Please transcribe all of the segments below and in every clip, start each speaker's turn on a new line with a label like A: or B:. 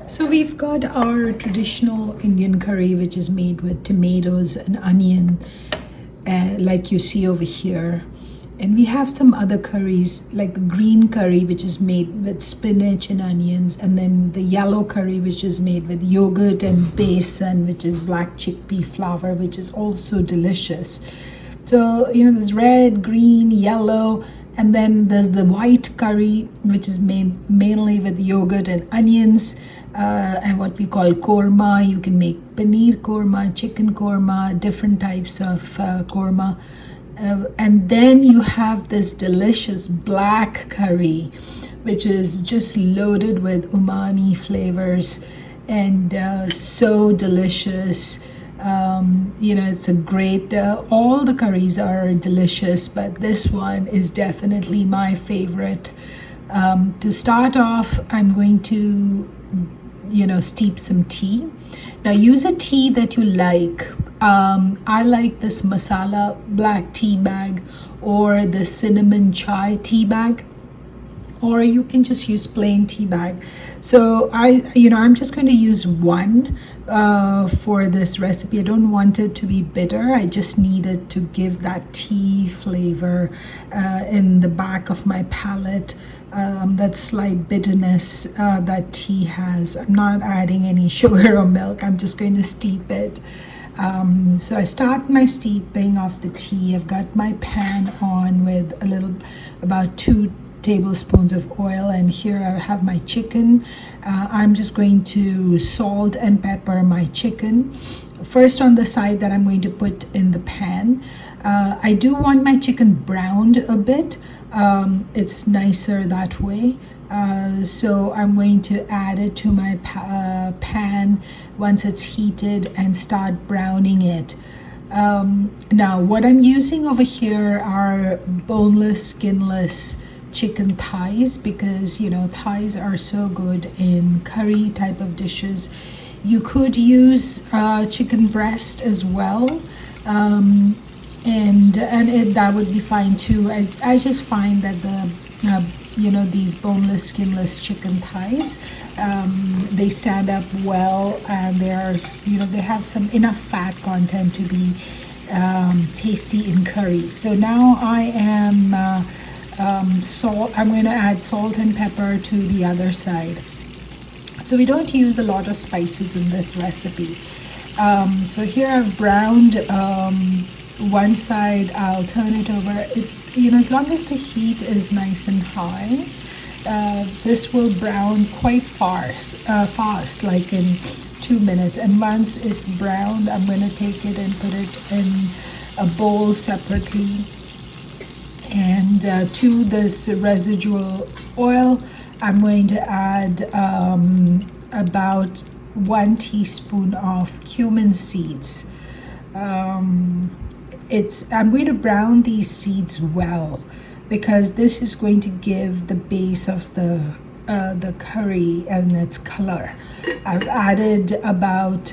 A: So we've got our traditional Indian curry, which is made with tomatoes and onion, like you see over here. And we have some other curries, like the green curry, which is made with spinach and onions, and then the yellow curry, which is made with yogurt and besan, which is black chickpea flour, which is also delicious. So, there's red, green, yellow, and then there's the white curry, which is made mainly with yogurt and onions, and what we call korma. You can make paneer korma, chicken korma, different types of korma. And then you have this delicious black curry, which is just loaded with umami flavors and so delicious. It's a great, all the curries are delicious, but this one is definitely my favorite. To start off, I'm going to, steep some tea. Now use a tea that you like. I like this masala black tea bag or the cinnamon chai tea bag, or you can just use plain tea bag. So I'm just going to use one for this recipe. I don't want it to be bitter. I just need it to give that tea flavor in the back of my palate. That slight bitterness that tea has. I'm not adding any sugar or milk. I'm just going to steep it. So I start my steeping of the tea. I've got my pan on with about 2 tablespoons of oil, and here I have my chicken. I'm just going to salt and pepper my chicken. First on the side that I'm going to put in the pan. I do want my chicken browned a bit. It's nicer that way. So I'm going to add it to my pan once it's heated and start browning it. Now what I'm using over here are boneless, skinless chicken thighs, because thighs are so good in curry type of dishes. You could use chicken breast as well, and that would be fine too. I just find that these boneless, skinless chicken thighs, they stand up well, and they have some enough fat content to be tasty in curry. So now I am I'm going to add salt and pepper to the other side. So we don't use a lot of spices in this recipe. So here I've browned one side. I'll turn it over. As long as the heat is nice and high, this will brown quite fast, like in 2 minutes. And once it's browned, I'm going to take it and put it in a bowl separately. And to this residual oil, I'm going to add about 1 teaspoon of cumin seeds. I'm going to brown these seeds well, because this is going to give the base of the curry and its color. I've added about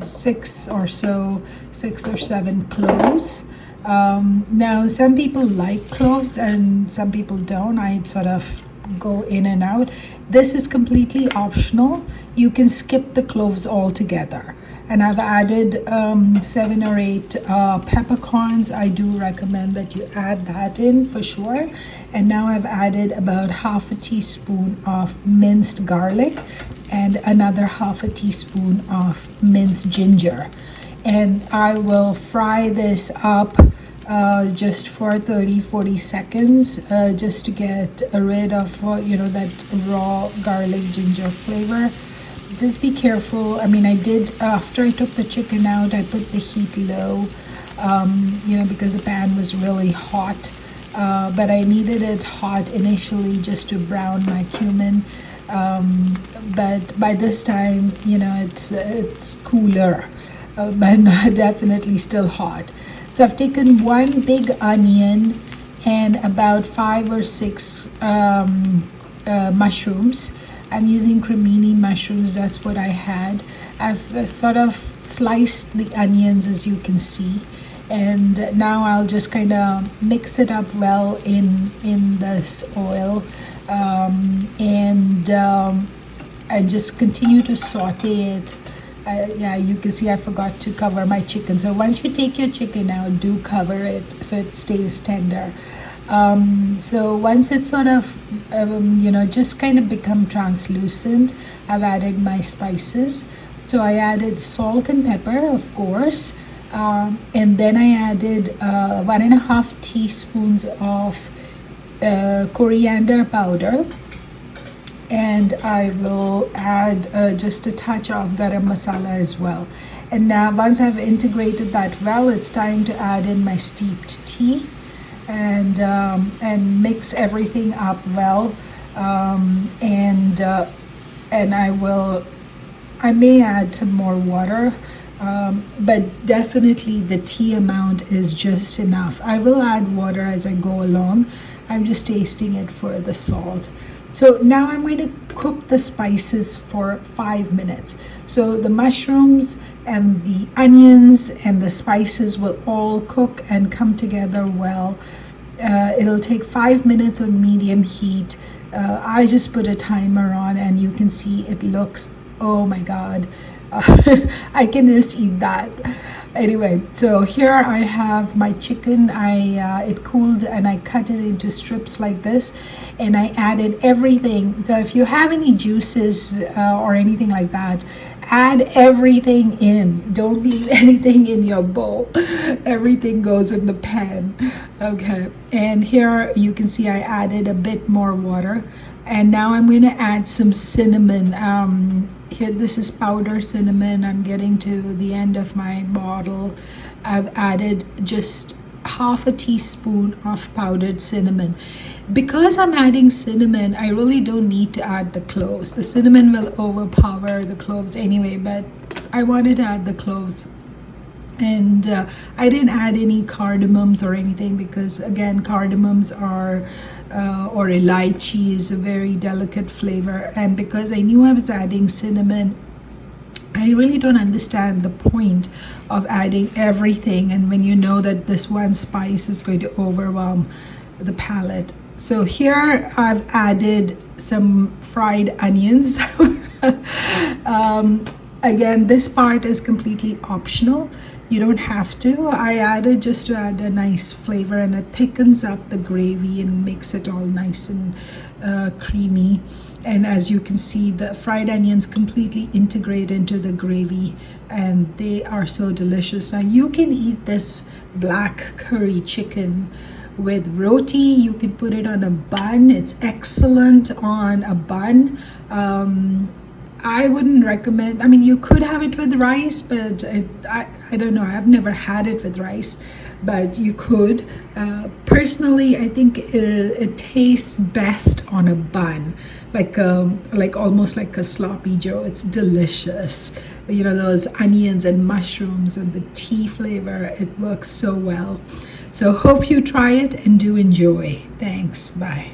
A: 6 or 7 cloves. Now some people like cloves and some people don't. I sort of go in and out. This is completely optional. You can skip the cloves altogether. And I've added 7 or 8 peppercorns. I do recommend that you add that in for sure. And now I've added about half a teaspoon of minced garlic and another half a teaspoon of minced ginger. And I will fry this up just for 30-40 seconds, just to get rid of that raw garlic ginger flavor. Just be careful. I did, after I took the chicken out, I put the heat low, because the pan was really hot, but I needed it hot initially just to brown my cumin. But by this time, it's cooler. But definitely still hot. So I've taken 1 big onion and about 5 or 6 mushrooms. I'm using cremini mushrooms. That's what I had. I've sort of sliced the onions, as you can see, and now I'll just kind of mix it up well in this oil, and and just continue to saute it. Yeah, you can see I forgot to cover my chicken. So once you take your chicken out, do cover it so it stays tender. So once it sort of just kind of become translucent, I've added my spices. So I added salt and pepper, of course, and then I added 1.5 teaspoons of coriander powder, and I will add just a touch of garam masala as well. And now once I've integrated that well, it's time to add in my steeped tea and mix everything up well. And I may add some more water, but definitely the tea amount is just enough. I will add water as I go along. I'm just tasting it for the salt. So now I'm going to cook the spices for 5 minutes. So the mushrooms and the onions and the spices will all cook and come together well. It'll take 5 minutes on medium heat. I just put a timer on, and you can see it looks, oh my God, I can just eat that. Anyway, so here I have my chicken. It cooled and I cut it into strips like this, and I added everything. So if you have any juices or anything like that, add everything in. Don't leave anything in your bowl. Everything goes in the pan. Okay, and here you can see I added a bit more water, and now I'm going to add some cinnamon. Here, this is powder cinnamon. I'm getting to the end of my bottle. I've added just half a teaspoon of powdered cinnamon. Because I'm adding cinnamon, I really don't need to add the cloves. The cinnamon will overpower the cloves anyway, but I wanted to add the cloves. And I didn't add any cardamoms or anything, because again, cardamoms are or elaichi is a very delicate flavor, and because I knew I was adding cinnamon, I really don't understand the point of adding everything, and when you know that this one spice is going to overwhelm the palate. So here I've added some fried onions. Again, this part is completely optional. You don't have to. I added just to add a nice flavor, and it thickens up the gravy and makes it all nice and creamy. And as you can see, the fried onions completely integrate into the gravy, and they are so delicious. Now you can eat this black curry chicken with roti. You can put it on a bun. It's excellent on a bun. I wouldn't recommend, I mean, you could have it with rice, but I don't know, I've never had it with rice, but you could. Personally, I think it tastes best on a bun, like almost like a sloppy joe. It's delicious. You know, those onions and mushrooms and the tea flavor, it works so well. So hope you try it and do enjoy. Thanks. Bye.